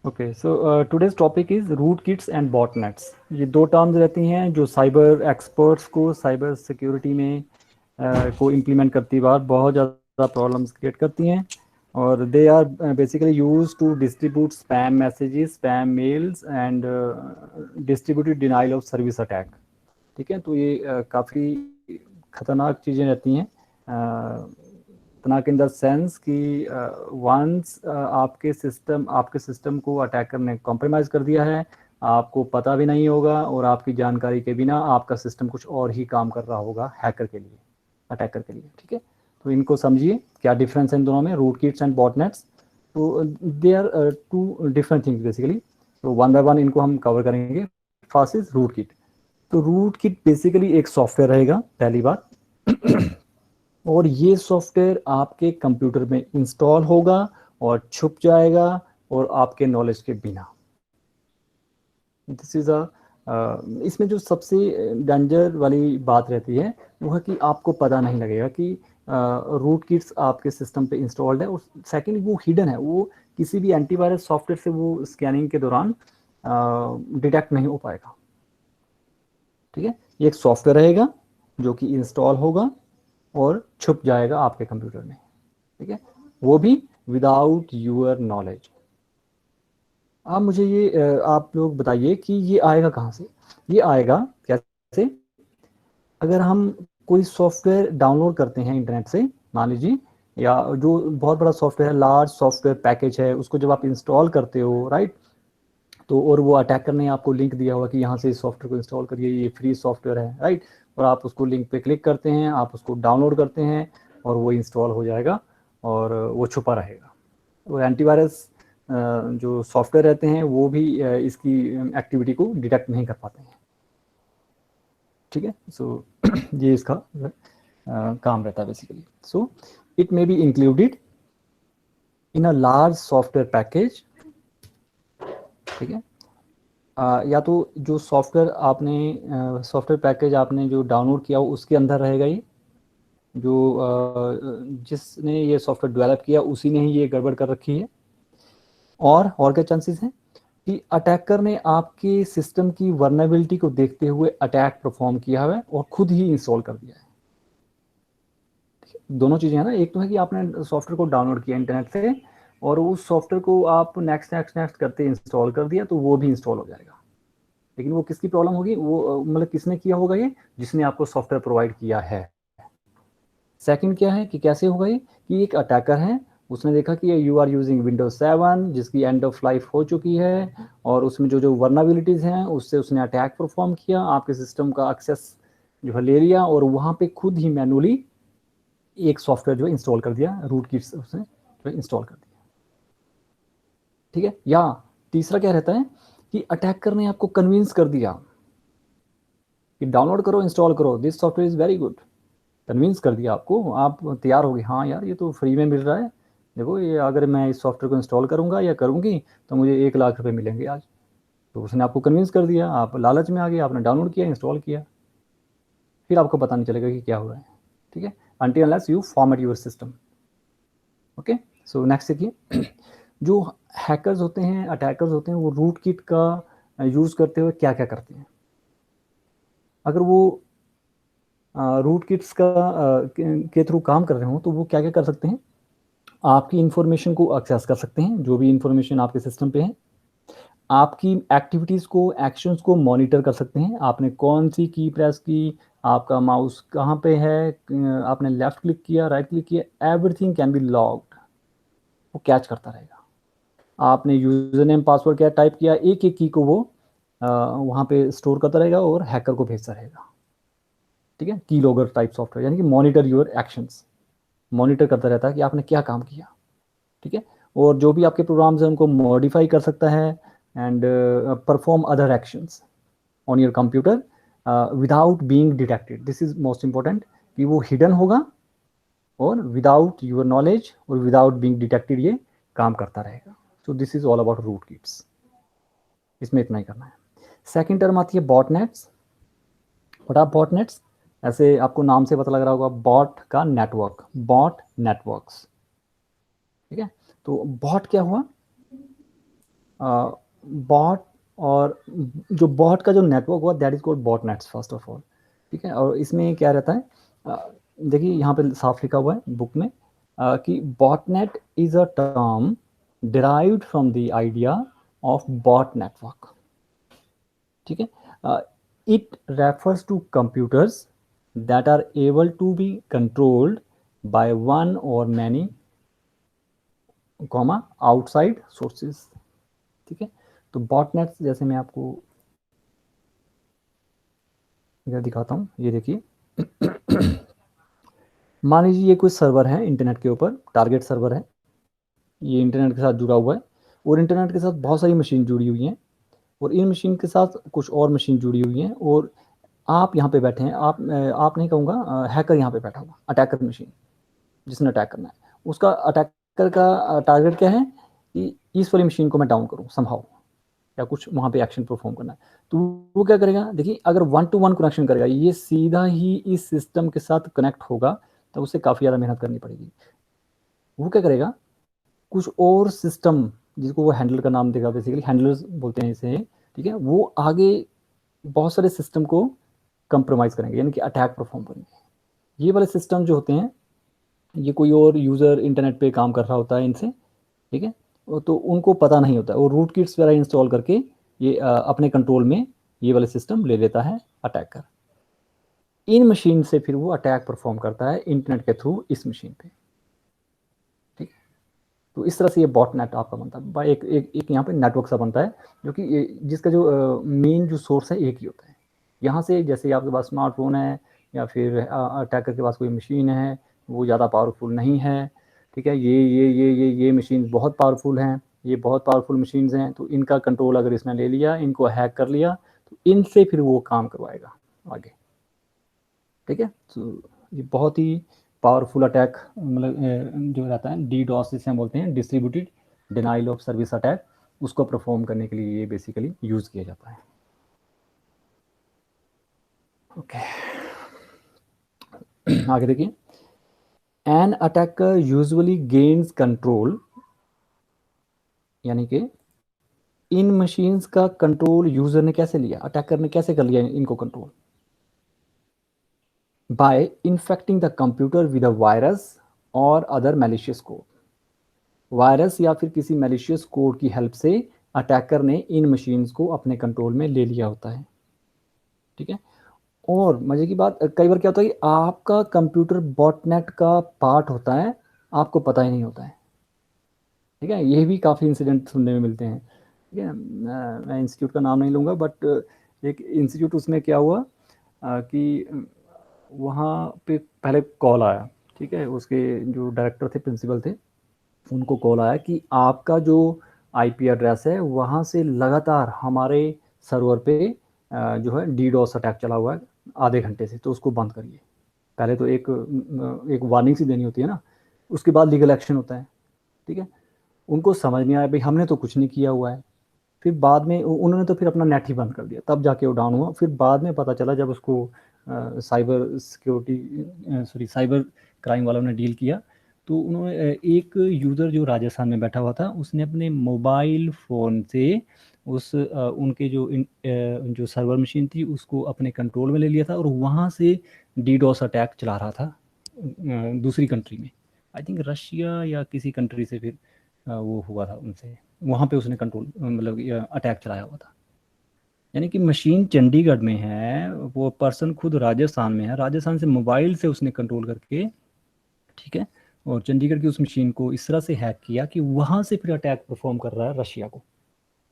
Okay, so today's topic is root kits and botnets. ये दो terms रहती हैं जो साइबर एक्सपर्ट्स को साइबर सिक्योरिटी में को इम्प्लीमेंट करती बार बहुत ज़्यादा प्रॉब्लम्स क्रिएट करती हैं, और they are basically use to distribute spam messages, spam mails and distributed denial of service attack. ठीक है, तो ये काफ़ी खतरनाक चीज़ें रहती हैं। खतरनाक इन द सेंस कि वंस आपके सिस्टम को अटैकर ने कॉम्प्रोमाइज़ कर दिया है, आपको पता भी नहीं होगा और आपकी जानकारी के बिना आपका सिस्टम कुछ और ही काम कर रहा होगा हैकर के लिए, अटैकर के लिए। ठीक है, तो इनको समझिए क्या डिफरेंस है इन दोनों में, रूट किट्स एंड बॉटनेट्स। तो they are two different things basically. तो वन बाय वन इनको हम कवर करेंगे। First is rootkit. तो रूट किट बेसिकली एक सॉफ्टवेयर रहेगा, पहली बात। और ये सॉफ्टवेयर आपके कंप्यूटर में इंस्टॉल होगा और छुप जाएगा और आपके नॉलेज के बिना। दिस इज अ इसमें जो सबसे डेंजर वाली बात रहती है वो है कि आपको पता नहीं लगेगा कि रूट किट्स आपके सिस्टम पे इंस्टॉल्ड है, और सेकंड वो हिडन है, वो किसी भी एंटीवायरस सॉफ्टवेयर से वो स्कैनिंग के दौरान डिटेक्ट नहीं हो पाएगा। ठीक है, ये एक सॉफ्टवेयर रहेगा जो कि इंस्टॉल होगा और छुप जाएगा आपके कंप्यूटर में। ठीक है, वो भी विदाउट यूर नॉलेज। आप मुझे ये आप लोग बताइए कि ये आएगा कहाँ से। ये आएगा कैसे? अगर हम कोई सॉफ्टवेयर डाउनलोड करते हैं इंटरनेट से, मान लीजिए, या जो बहुत बड़ा सॉफ्टवेयर है, लार्ज सॉफ्टवेयर पैकेज है, उसको जब आप इंस्टॉल करते हो, राइट, तो और वो अटैकर ने आपको लिंक दिया होगा कि यहाँ से इस सॉफ्टवेयर को इंस्टॉल करिए, ये फ्री सॉफ्टवेयर है, राइट, और आप उसको लिंक पे क्लिक करते हैं, आप उसको डाउनलोड करते हैं और वो इंस्टॉल हो जाएगा और वो छुपा रहेगा। और एंटीवायरस जो सॉफ्टवेयर रहते हैं वो भी इसकी एक्टिविटी को डिटेक्ट नहीं कर पाते हैं। ठीक है, सो ये इसका काम रहता है basically. So it may be included in a large software package. ठीक है, या तो जो सॉफ्टवेयर पैकेज आपने जो डाउनलोड किया हो उसके अंदर रहेगा ये, जो जिसने ये सॉफ्टवेयर डेवलप किया उसी ने ही ये गड़बड़ कर रखी है। और क्या चांसेस हैं कि अटैकर ने आपके सिस्टम की वर्नेबिलिटी को देखते हुए अटैक परफॉर्म किया है और खुद ही इंस्टॉल कर दिया है। दोनों चीज़ें हैं ना, एक तो है कि आपने सॉफ्टवेयर को डाउनलोड किया इंटरनेट से और उस सॉफ्टवेयर को आप नेक्स्ट नेक्स्ट नेक्स्ट करते इंस्टॉल कर दिया, तो वो भी इंस्टॉल हो जाएगा। लेकिन वो किसकी प्रॉब्लम होगी, वो मतलब किसने किया होगा ये, जिसने आपको सॉफ्टवेयर प्रोवाइड किया है। सेकंड क्या है कि कैसे होगा ये, कि एक अटैकर है, उसने देखा कि यू आर यूजिंग विंडोज 7 जिसकी एंड ऑफ लाइफ हो चुकी है, और उसमें जो जो वर्नाबिलिटीज़ हैं उससे उसने अटैक परफॉर्म किया, आपके सिस्टम का एक्सेस जो है ले लिया और वहाँ पे खुद ही मैनुअली एक सॉफ्टवेयर जो है इंस्टॉल कर दिया, रूट किट से उसने जो इंस्टॉल कर दिया। ठीक है, या तीसरा क्या रहता है कि अटैकर ने आपको कन्विंस कर दिया कि डाउनलोड करो, इंस्टॉल करो, this software is very good. Convince कर दिया आपको, आप तैयार हो गए, हाँ यार ये तो फ्री में मिल रहा है, देखो ये अगर मैं इस सॉफ्टवेयर को इंस्टॉल करूँगा या करूँगी तो मुझे 1 लाख रुपए मिलेंगे आज। तो उसने आपको कन्विंस कर दिया, आप लालच में आ गए, आपने डाउनलोड किया, इंस्टॉल किया, फिर आपको पता नहीं चलेगा कि क्या हो रहा है। ठीक है, until unless you format your system. Okay, so next देखिए। जो हैकर्स होते हैं, अटैकर्स होते हैं, वो रूट किट का यूज़ करते हुए क्या क्या करते हैं। अगर वो रूट किट्स के थ्रू काम कर रहे हो तो वो क्या क्या कर सकते हैं, आपकी इंफॉर्मेशन को एक्सेस कर सकते हैं, जो भी इंफॉर्मेशन आपके सिस्टम पे है, आपकी एक्टिविटीज़ को, एक्शंस को मॉनिटर कर सकते हैं, आपने कौन सी की प्रेस की, आपका माउस कहाँ पे है, आपने लेफ्ट क्लिक किया, राइट क्लिक किया, एवरीथिंग कैन बी लॉग्ड, वो कैच करता रहेगा। आपने यूज़र नेम पासवर्ड क्या टाइप किया, एक एक की को वो वहाँ पे स्टोर करता रहेगा और हैकर को भेजता रहेगा। ठीक है, की लॉगर टाइप सॉफ्टवेयर, यानी कि मॉनिटर योर एक्शंस, मॉनिटर करता रहता है कि आपने क्या काम किया। ठीक है, और जो भी आपके प्रोग्राम्स हैं उनको मॉडिफाई कर सकता है and perform other actions on your computer without being detected. This is most important कि वो हिडन होगा और विदाउट योर नॉलेज और विदाउट बीइंग डिटेक्टेड ये काम करता रहेगा। So this is all about rootkits, इसमें इतना ही करना है। सेकेंड टर्म आती है बॉटनेट्स। What are botnets? ऐसे आपको नाम से पता लग रहा होगा, बॉट का नेटवर्क, बॉट नेटवर्क्स। ठीक है, तो बॉट क्या हुआ, बॉट और जो बॉट का जो नेटवर्क हुआ that is called botnets first of all, ठीक है। और इसमें क्या रहता है, देखिए यहाँ पे साफ लिखा हुआ है बुक में कि botnet is a term derived from the idea of bot network, ठीक है। It refers to computers that are able to be controlled by one or many comma outside sources, ठीक है। तो बॉटनेट जैसे मैं आपको इधर दिखाता हूँ, ये देखिए मान लीजिए ये कोई सर्वर है इंटरनेट के ऊपर, टारगेट सर्वर है, ये इंटरनेट के साथ जुड़ा हुआ है और इंटरनेट के साथ बहुत सारी मशीन जुड़ी हुई हैं और इन मशीन के साथ कुछ और मशीन जुड़ी हुई हैं और आप यहाँ पे बैठे हैं, आप नहीं कहूँगा, हैकर यहाँ पे बैठा हुआ, अटैकर मशीन जिसने अटैक करना है, उसका अटैकर का टारगेट क्या है कि इस वाली मशीन को मैं डाउन करूँ समहाउ, या कुछ वहाँ पे एक्शन परफॉर्म करना है। तो वो क्या करेगा, देखिए अगर 1-to-1 कनेक्शन करेगा, ये सीधा ही इस सिस्टम के साथ कनेक्ट होगा, तो उसे काफ़ी ज़्यादा मेहनत करनी पड़ेगी। वो क्या करेगा, कुछ और सिस्टम जिसको वो हैंडलर का नाम देगा, बेसिकली हैंडलर्स बोलते हैं इसे, ठीक है, वो आगे बहुत सारे सिस्टम को कंप्रोमाइज़ करेंगे, यानी कि अटैक परफॉर्म करेंगे। ये वाले सिस्टम जो होते हैं, ये कोई और यूज़र इंटरनेट पे काम कर रहा होता है इनसे, ठीक है, तो उनको पता नहीं होता, और रूट किट्स वगैरह इंस्टॉल करके ये अपने कंट्रोल में ये वाले सिस्टम ले लेता है अटैकर। इन मशीन से फिर वो अटैक परफॉर्म करता है इंटरनेट के थ्रू इस मशीन पे, ठीक है। तो इस तरह से ये बॉट नेट आपका बनता है, एक एक, एक यहाँ पे नेटवर्क सा बनता है, जो कि जिसका जो मेन जो सोर्स है एक ही होता है। यहाँ से जैसे आपके पास स्मार्टफोन है या फिर अटैकर के पास कोई मशीन है, वो ज़्यादा पावरफुल नहीं है, ठीक है, ये मशीन बहुत पावरफुल हैं, ये बहुत पावरफुल मशीन्स हैं, तो इनका कंट्रोल अगर इसने ले लिया, इनको हैक कर लिया, तो इनसे फिर वो काम करवाएगा आगे, ठीक है। तो ये बहुत ही पावरफुल अटैक, मतलब जो रहता है DDoS जिसे हम बोलते हैं, distributed denial of service attack, उसको परफॉर्म करने के लिए ये बेसिकली यूज़ किया जाता है। ओके आगे देखिए, an attacker usually gains control, यानी कि इन मशीन्स का कंट्रोल यूजर ने कैसे लिया, अटैकर ने कैसे कर लिया इनको control, by infecting the computer with a virus और अदर मैलिशियस कोड। वायरस या फिर किसी मैलिशियस कोड की हेल्प से अटैकर ने इन मशीन्स को अपने कंट्रोल में ले लिया होता है, ठीक है। और मजे की बात, कई बार क्या होता है कि आपका कंप्यूटर बॉटनेट का पार्ट होता है, आपको पता ही नहीं होता है, ठीक है। ये भी काफ़ी इंसिडेंट सुनने में मिलते हैं, ठीक है। मैं इंस्टीट्यूट का नाम नहीं लूँगा, बट एक इंस्टीट्यूट, उसमें क्या हुआ कि वहाँ पे पहले कॉल आया, ठीक है, उसके जो डायरेक्टर थे, प्रिंसिपल थे, उनको कॉल आया कि आपका जो आईपी एड्रेस है वहाँ से लगातार हमारे सर्वर पे जो है डीडोस अटैक चला हुआ है आधे घंटे से, तो उसको बंद करिए। पहले तो एक वार्निंग सी देनी होती है ना, उसके बाद लीगल एक्शन होता है, ठीक है। उनको समझ नहीं आया, भाई हमने तो कुछ नहीं किया हुआ है। फिर बाद में उन्होंने तो फिर अपना नेट ही बंद कर दिया, तब जाके वो डाउन हुआ। फिर बाद में पता चला, जब उसको cyber security sorry cyber crime वालों ने डील किया, तो उन्होंने एक यूज़र जो राजस्थान में बैठा हुआ था, उसने अपने मोबाइल फ़ोन से उनके जो सर्वर मशीन थी उसको अपने कंट्रोल में ले लिया था, और वहाँ से डीडोस अटैक चला रहा था दूसरी कंट्री में, आई थिंक रशिया या किसी कंट्री से। फिर वो हुआ था उनसे, वहाँ पे उसने कंट्रोल मतलब अटैक चलाया हुआ था। यानी कि मशीन चंडीगढ़ में है, वो पर्सन खुद राजस्थान में है, राजस्थान से मोबाइल से उसने कंट्रोल करके, ठीक है, और चंडीगढ़ की उस मशीन को इस तरह से हैक किया कि वहाँ से फिर अटैक परफॉर्म कर रहा है रशिया को।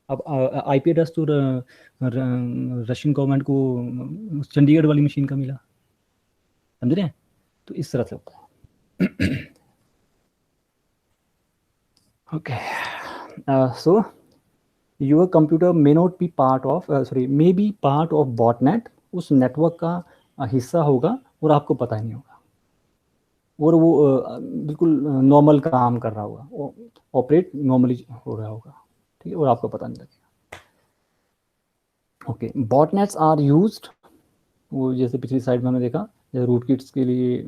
अब आईपी एड्रेस तो रशियन गवर्नमेंट को उस चंडीगढ़ वाली मशीन का मिला, समझ रहे हैं। तो इस तरह से होता है। Okay so your computer may not B part of may be part of botnet, उस नेटवर्क का हिस्सा होगा और आपको पता ही नहीं होगा, और वो बिल्कुल नॉर्मल काम कर रहा होगा, ऑपरेट नॉर्मली हो रहा होगा, ठीक है, और आपको पता नहीं लगेगा। ओके, बॉटनेट्स आर यूज्ड, वो जैसे पिछली साइड में हमने देखा, जैसे रूट किट्स के लिए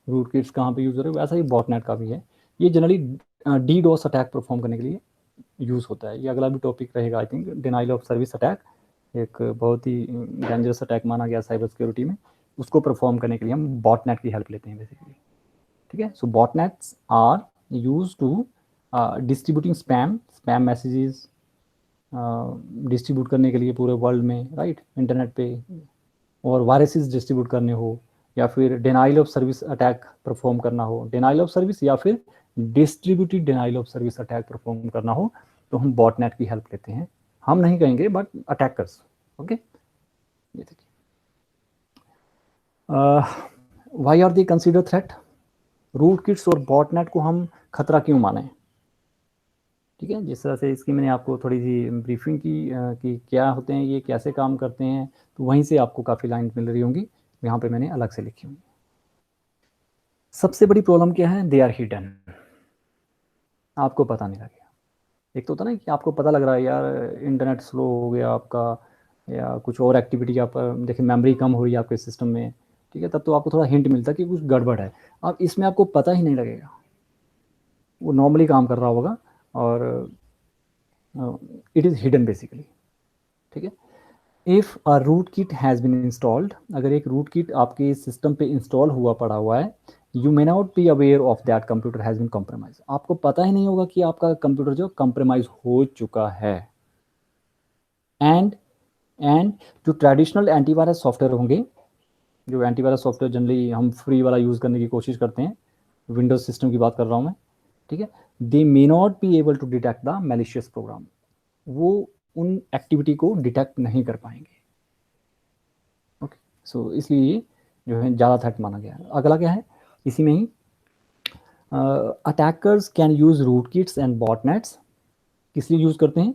रूट किट्स कहाँ पे यूज़ हो रहे हैं, वैसा ही बॉटनेट का भी है। ये जनरली डीडोस अटैक परफॉर्म करने के लिए यूज़ होता है। ये अगला भी टॉपिक रहेगा I think, denial of service attack, एक बहुत ही डेंजरस अटैक माना गया साइबर सिक्योरिटी में। उसको परफॉर्म करने के लिए हम बॉटनेट की हेल्प लेते हैं बेसिकली, ठीक है। So botnets are use to distributing spam messages distribute करने के लिए पूरे वर्ल्ड में, राइट, इंटरनेट पे, और वायरसेस डिस्ट्रीब्यूट करने हो, या फिर denial of service attack perform करना हो, डिनाइल ऑफ सर्विस या फिर distributed denial of service attack perform करना हो, तो हम बॉटनेट की हेल्प लेते हैं। हम नहीं कहेंगे बट अटैकर्स, ओके। ये देखिए, why are they consider threat? Rootkits और बॉटनेट को हम खतरा क्यों माने, ठीक है। जिस तरह से इसकी मैंने आपको थोड़ी सी ब्रीफिंग की कि क्या होते हैं ये, कैसे काम करते हैं, तो वहीं से आपको काफ़ी लाइन मिल रही होंगी, यहाँ पे मैंने अलग से लिखी होंगी। सबसे बड़ी प्रॉब्लम क्या है? दे आर हिडन, आपको पता नहीं लगेगा। एक तो होता ना कि आपको पता लग रहा है यार इंटरनेट स्लो हो गया आपका, या कुछ और एक्टिविटी आप देखिए, मेमोरी कम हो रही है आपके सिस्टम में, ठीक है, तब तो आपको थोड़ा हिंट मिलता है कि कुछ गड़बड़ है। अब इसमें आपको पता ही नहीं लगेगा, वो नॉर्मली काम कर रहा होगा और इट इज़ हिडन बेसिकली, ठीक है। If a rootkit has been installed, अगर एक रूट किट आपके सिस्टम पे इंस्टॉल हुआ पड़ा हुआ है, you may not be aware of that computer has been compromise, आपको पता ही नहीं होगा कि आपका कंप्यूटर जो कॉम्प्रोमाइज हो चुका है। एंड एंड जो ट्रेडिशनल एंटीवायरस सॉफ्टवेयर होंगे, जो एंटीवायरस सॉफ्टवेयर जनरली हम फ्री वाला यूज़ करने की कोशिश करते हैं, विंडोज सिस्टम की बात कर रहा हूँ मैं, ठीक है, they may not be able to detect the malicious program, वो उन एक्टिविटी को डिटेक्ट नहीं कर पाएंगे, ओके। सो इसलिए जो है ज़्यादा थ्रेट माना गया है। अगला क्या है इसी में ही, attackers can use root kits and botnets, किस लिए यूज करते हैं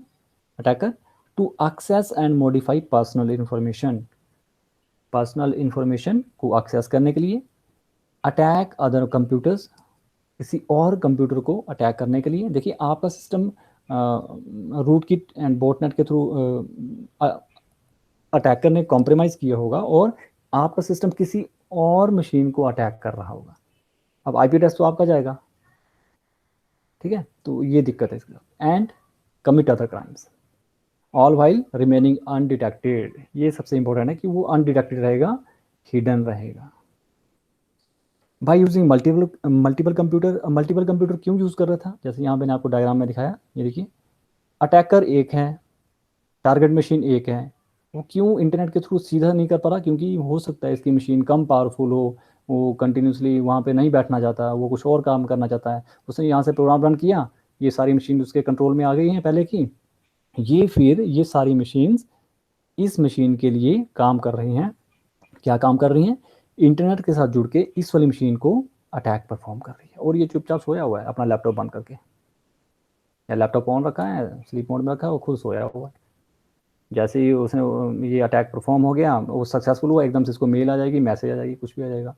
attacker? To access and modify personal information, personal information को एक्सेस करने के लिए, अटैक अदर कंप्यूटर्स, किसी और कंप्यूटर को अटैक करने के लिए। देखिए आपका system rootkit and botnet के थ्रू अटैकर ने कॉम्प्रोमाइज़ किया होगा और आपका सिस्टम किसी और मशीन को अटैक कर रहा होगा। अब आईपी एड्रेस तो आपका जाएगा, ठीक है, तो ये दिक्कत है इसका। And commit other crimes all while remaining undetected, ये सबसे इंपॉर्टेंट है कि वो अनडिटेक्टेड रहेगा, हिडन रहेगा। बाय यूजिंग मल्टीपल कंप्यूटर क्यों यूज़ कर रहा था? जैसे यहाँ मैंने आपको डायग्राम में दिखाया, ये देखिए, अटैकर एक है, टारगेट मशीन एक है, वो क्यों इंटरनेट के थ्रू सीधा नहीं कर पा रहा? क्योंकि हो सकता है इसकी मशीन कम पावरफुल हो, वो कंटिन्यूसली वहाँ पे नहीं बैठना चाहता, वो कुछ और काम करना चाहता है, उसने यहाँ से प्रोग्राम रन किया, ये सारी मशीन उसके कंट्रोल में आ गई हैं पहले की, ये फिर ये सारी मशीन्स इस मशीन के लिए काम कर रही हैं। क्या काम कर रही हैं? इंटरनेट के साथ जुड़ के इस वाली मशीन को अटैक परफॉर्म कर रही है, और ये चुपचाप सोया हुआ है अपना लैपटॉप बंद करके, या लैपटॉप ऑन रखा है, स्लीप मोड में रखा है, वो खुद सोया हुआ है। जैसे ही उसने ये अटैक परफॉर्म हो गया, वो सक्सेसफुल हुआ, एकदम से इसको मेल आ जाएगी, मैसेज आ जाएगी, कुछ भी आ जाएगा,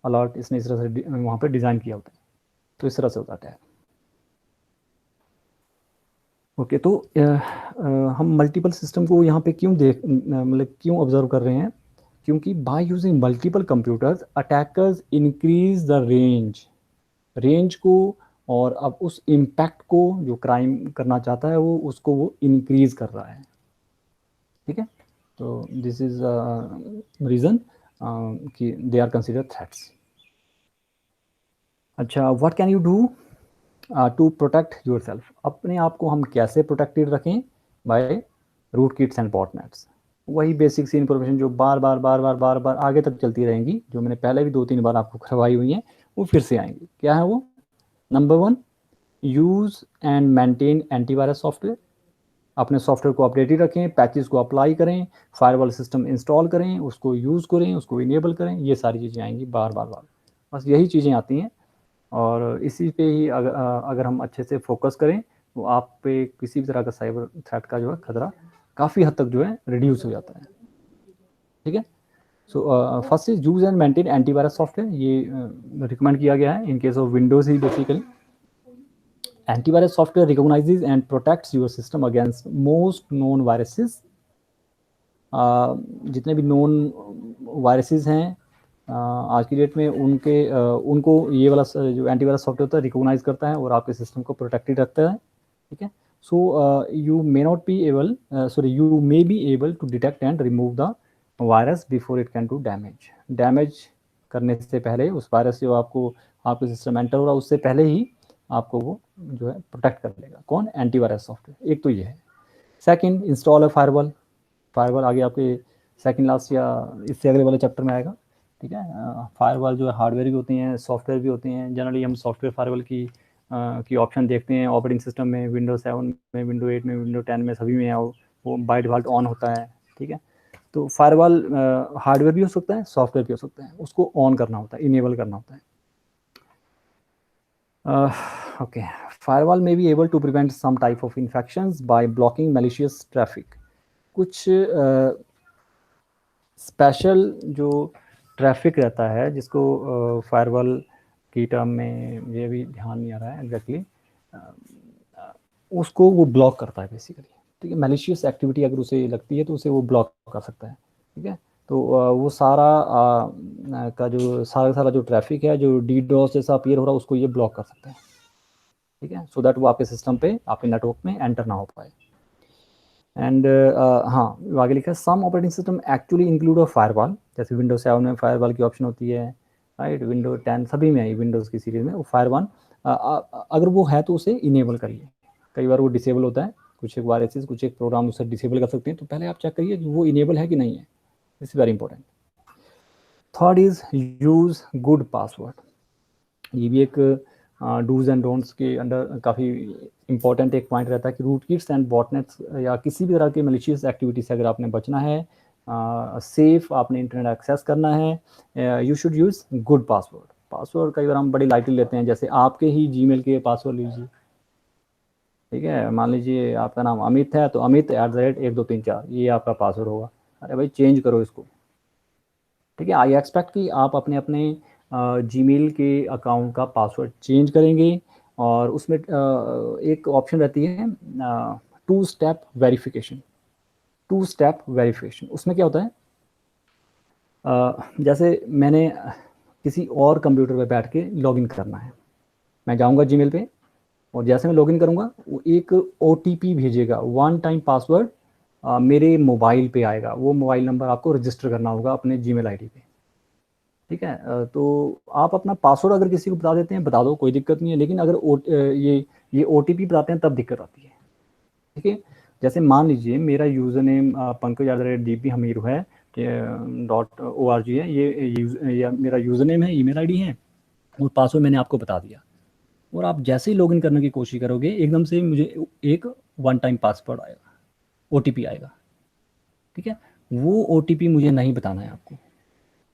अलर्ट इसने इस तरह से वहाँ पे डिज़ाइन किया होता है। तो इस तरह से होता है। ओके, तो हम मल्टीपल सिस्टम को यहाँ पे क्यों मतलब क्यों ऑब्जर्व कर रहे हैं? क्योंकि by using multiple computers attackers increase the range को, और अब उस इम्पैक्ट को जो क्राइम करना चाहता है वो उसको वो इंक्रीज कर रहा है, ठीक है। तो दिस इज रीज़न कि दे आर कंसिडर थ्रेट्स। अच्छा, what can you do to protect yourself? अपने आप को हम कैसे प्रोटेक्टेड रखें? By root kits and botnets. वही बेसिक सी इन्फॉर्मेशन जो बार बार आगे तक चलती रहेंगी, जो मैंने पहले भी 2-3 बार आपको करवाई हुई हैं, वो फिर से आएंगी। क्या है वो? Number 1, use and maintain antivirus software, अपने सॉफ्टवेयर को अपडेटेड रखें, पैचेस को अप्लाई करें, फायरवॉल सिस्टम इंस्टॉल करें, उसको यूज़ करें, उसको इनेबल करें, ये सारी चीज़ें आएंगी बार बार बार, बस यही चीज़ें आती हैं। और इसी पे ही अगर हम अच्छे से फोकस करें तो आप पे किसी भी तरह का साइबर थ्रेट का जो है खतरा काफ़ी हद तक जो है रिड्यूस हो जाता है, ठीक है। So first is use and maintain antivirus software, ये रिकमेंड किया गया है in case of Windows he basically. Antivirus software recognises and protects your system against most known viruses, जितने भी नोन वायरसेस हैं आज की डेट में उनको ये वाला जो एंटीवायरस सॉफ्टवेयर होता है रिकॉग्नाइज करता है और आपके सिस्टम को प्रोटेक्टेड रखता है। ठीक है। So you may not be able you may be able to detect and remove the virus before it can do damage करने से पहले, उस वायरस से आपको आपके सिस्टम एंटर हो रहा उससे पहले ही आपको वो जो है प्रोटेक्ट कर लेगा। कौन? Antivirus software. एक तो ये है। Second, install a firewall. Firewall आगे आपके सेकंड लास्ट या इससे अगले वाले चैप्टर में आएगा। ठीक है। फायरवॉल जो है हार्डवेयर भी होती हैं, सॉफ्टवेयर भी होती हैं। जनरली हम सॉफ्टवेयर फायरवॉल की ऑप्शन देखते हैं ऑपरेटिंग सिस्टम में, विंडो 7 में, विंडो 8 में, विंडो 10 में, सभी में है वो बाय डिफ़ॉल्ट ऑन होता है। ठीक है। तो फायरवॉल हार्डवेयर भी हो सकता है, सॉफ्टवेयर भी हो सकता है, उसको ऑन करना होता है, इनेबल करना होता है। Okay, firewall may be able to prevent some type of infections by blocking malicious traffic। कुछ स्पेशल जो ट्रैफिक रहता है जिसको फायरवॉल की टर्म में ये भी ध्यान नहीं आ रहा है एग्जैक्टली, उसको वो ब्लॉक करता है बेसिकली। ठीक है। मैलिशियस एक्टिविटी अगर उसे लगती है तो उसे वो ब्लॉक कर सकता है। ठीक है। तो वो सारा का जो सारा जो ट्रैफिक है जो डीडोस जैसा अपीयर हो रहा है उसको ये ब्लॉक कर सकता है। ठीक है। सो दैट वो आपके सिस्टम पे, आपके नेटवर्क में एंटर ना हो पाए। एंड हाँ, आगे लिखा है some operating system actually include a firewall. जैसे विंडो 7 में फायरवॉल की ऑप्शन होती है, राइट। विंडो 10 सभी में है, विंडोज़ की सीरीज में वो फायरवॉल अगर वो है तो उसे इनेबल करिए। कई बार वो डिसेबल होता है, कुछ एक वायरसेस, कुछ एक प्रोग्राम उसे डिसेबल कर सकते हैं, तो पहले आप चेक करिए कि वो इनेबल है कि नहीं है। This is very important. Third is use good password. ये भी एक डूज एंड डोंट्स के अंडर काफ़ी इंपॉर्टेंट एक पॉइंट रहता है कि रूट किट्स एंड बॉटनेट्स या किसी भी तरह के मलिशियस एक्टिविटी से अगर आपने बचना है, सेफ आपने इंटरनेट एक्सेस करना है, you should use good password. Password कई बार हम बड़ी लाइटली लेते हैं, जैसे आपके ही जीमेल के पासवर्ड लीजिए। ठीक है। मान लीजिए आपका नाम अमित है तो अमित@1234 ये आपका पासवर्ड होगा। अरे भाई चेंज करो इसको। ठीक है। आई एक्सपेक्ट कि आप अपने अपने जीमेल के अकाउंट का पासवर्ड चेंज करेंगे और उसमें एक ऑप्शन रहती है two step verification. Two step verification उसमें क्या होता है, जैसे मैंने किसी और कंप्यूटर पे बैठ के लॉगिन करना है, मैं जाऊंगा जीमेल पे और जैसे मैं लॉगिन करूंगा वो एक OTP भेजेगा, वन टाइम पासवर्ड मेरे मोबाइल पे आएगा। वो मोबाइल नंबर आपको रजिस्टर करना होगा अपने जीमेल आईडी पे। ठीक है। तो आप अपना पासवर्ड अगर किसी को बता देते हैं, बता दो, कोई दिक्कत नहीं है। लेकिन अगर ये OTP बताते हैं तब दिक्कत आती है। ठीक है। जैसे मान लीजिए मेरा यूज़र नेम pankaj@dbhamiru है, .org है, ये मेरा यूज़र नेम है, ईमेल आईडी है और पासवर्ड मैंने आपको बता दिया। और आप जैसे ही लॉगिन करने की कोशिश करोगे एकदम से मुझे एक वन टाइम पासवर्ड आएगा, OTP आएगा। ठीक है। वो OTP मुझे नहीं बताना है आपको।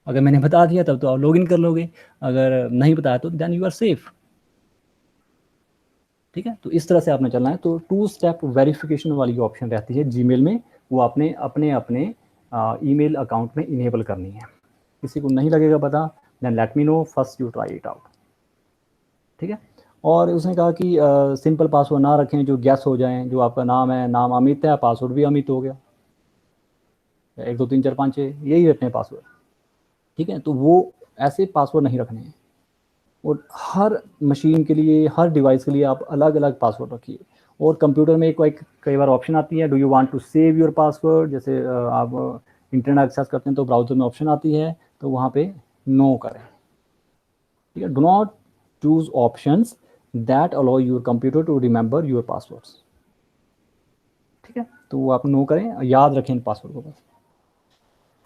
अगर मैंने बता दिया तब तो आप लॉगिन कर लोगे, अगर नहीं बताया तो देन यू आर सेफ। ठीक है। तो इस तरह से आपने चलना है। तो टू स्टेप वेरिफिकेशन वाली जो ऑप्शन रहती है जीमेल में, वो आपने अपने अपने ईमेल अकाउंट में इनेबल करनी है। किसी को नहीं लगेगा पता, then let me know, first you try it out. ठीक है। और उसने कहा कि सिंपल पासवर्ड ना रखें जो गैस हो जाएं। जो आपका नाम है, नाम अमित है, पासवर्ड भी अमित हो गया, 1 2 3 4 5 6 यही रखने हैं पासवर्ड। ठीक है। तो वो ऐसे पासवर्ड नहीं रखने हैं। और हर मशीन के लिए, हर डिवाइस के लिए आप अलग अलग पासवर्ड रखिए। और कंप्यूटर में एक कई बार ऑप्शन आती है, do you want to save your password. जैसे आप इंटरनेट एक्सेस करते हैं तो ब्राउजर में ऑप्शन आती है, तो वहाँ पे नो करें। ठीक है। Do not choose options that allow your computer to remember your passwords. ठीक है। तो वो आप नो करें, याद रखें पासवर्ड को बस।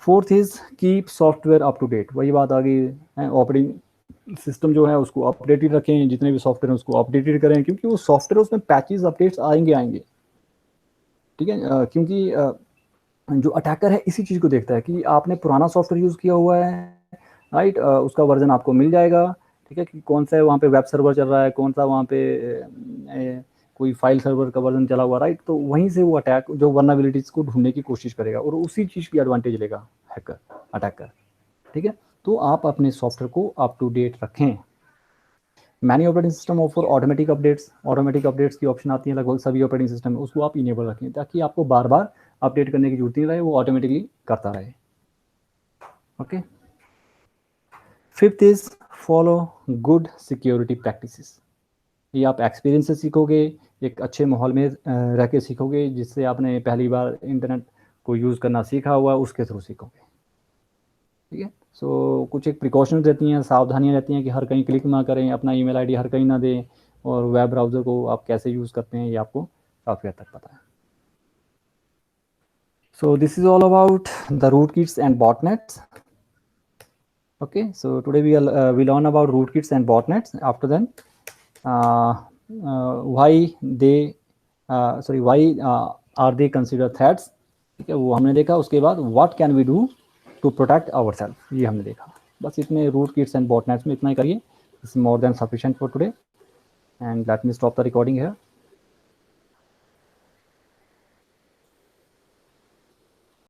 Fourth is keep software up to date. वही बात आ गई है, ऑपरेटिंग सिस्टम जो है उसको अपडेटेड रखें, जितने भी सॉफ्टवेयर हैं उसको अपडेटेड करें, क्योंकि वो सॉफ्टवेयर उसमें पैचेस अपडेट्स आएंगे। ठीक है। क्योंकि जो अटैकर है इसी चीज़ को देखता है कि आपने पुराना सॉफ्टवेयर यूज़ किया हुआ है, राइट। उसका वर्जन आपको मिल जाएगा। ठीक है। कि कौन सा वहाँ पे वेब सर्वर चल रहा है, कौन सा वहाँ पे कोई फाइल सर्वर का वर्जन चला हुआ, राइट। तो वहीं से वो अटैक जो वर्नाबिलिटीज़ को ढूंढने की कोशिश करेगा और उसी चीज़ की एडवांटेज लेगा हैकर, अटैकर। ठीक है। तो आप अपने सॉफ्टवेयर को अप टू डेट रखें। Many operating system offer automatic updates. Automatic updates की ऑप्शन आती है लगभग सभी ऑपरेटिंग सिस्टम में, उसको आप इनेबल रखें ताकि आपको बार बार अपडेट करने की जरूरत नहीं रहे, वो ऑटोमेटिकली करता रहे। Okay. Fifth is follow good security practices. ये आप एक्सपीरियंस से सीखोगे, एक अच्छे माहौल में रह के सीखोगे, जिससे आपने पहली बार इंटरनेट को यूज़ करना सीखा हुआ, उसके थ्रू सीखोगे। ठीक है। सो कुछ एक प्रिकॉशंस रहती हैं, सावधानियाँ रहती हैं कि हर कहीं क्लिक ना करें, अपना ईमेल आईडी हर कहीं ना दें, और वेब ब्राउज़र को आप कैसे यूज़ करते हैं ये आपको काफ़ी हद तक पता है। So this is all about the rootkits and botnets. Okay, so today we learn about rootkits and botnets. After then, why they why are they considered threats? ठीक है, वो हमने देखा। उसके बाद what can we do to protect ourselves, ये हमने देखा। बस इतने rootkits and botnets में इतना ही करिए। This is more than sufficient for today, and let me stop the recording here.